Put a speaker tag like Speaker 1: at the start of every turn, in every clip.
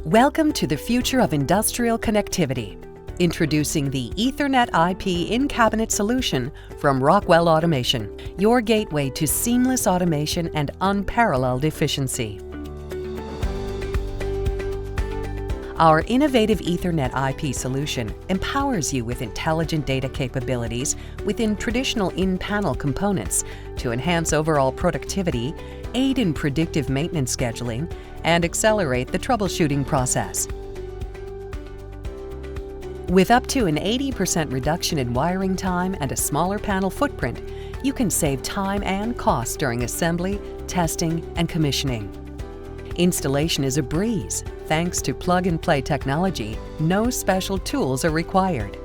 Speaker 1: Welcome to the future of industrial connectivity. Introducing the EtherNet IP in-cabinet solution from Rockwell Automation, your gateway to seamless automation and unparalleled efficiency. Our innovative EtherNet IP solution empowers you with intelligent data capabilities within traditional in-panel components to enhance overall productivity, aid in predictive maintenance scheduling, and accelerate the troubleshooting process. With up to an 80% reduction in wiring time and a smaller panel footprint, you can save time and cost during assembly, testing, and commissioning. Installation is a breeze. Thanks to plug-and-play technology, no special tools are required.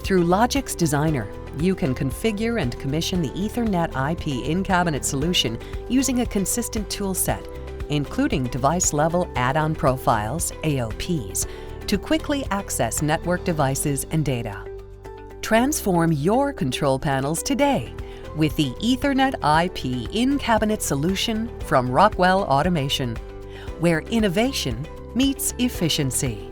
Speaker 1: Through Logix Designer, you can configure and commission the EtherNet IP in-cabinet solution using a consistent tool set, including device-level add-on profiles, AOPs, to quickly access network devices and data. Transform your control panels today with the EtherNet IP in-cabinet solution from Rockwell Automation, where innovation meets efficiency.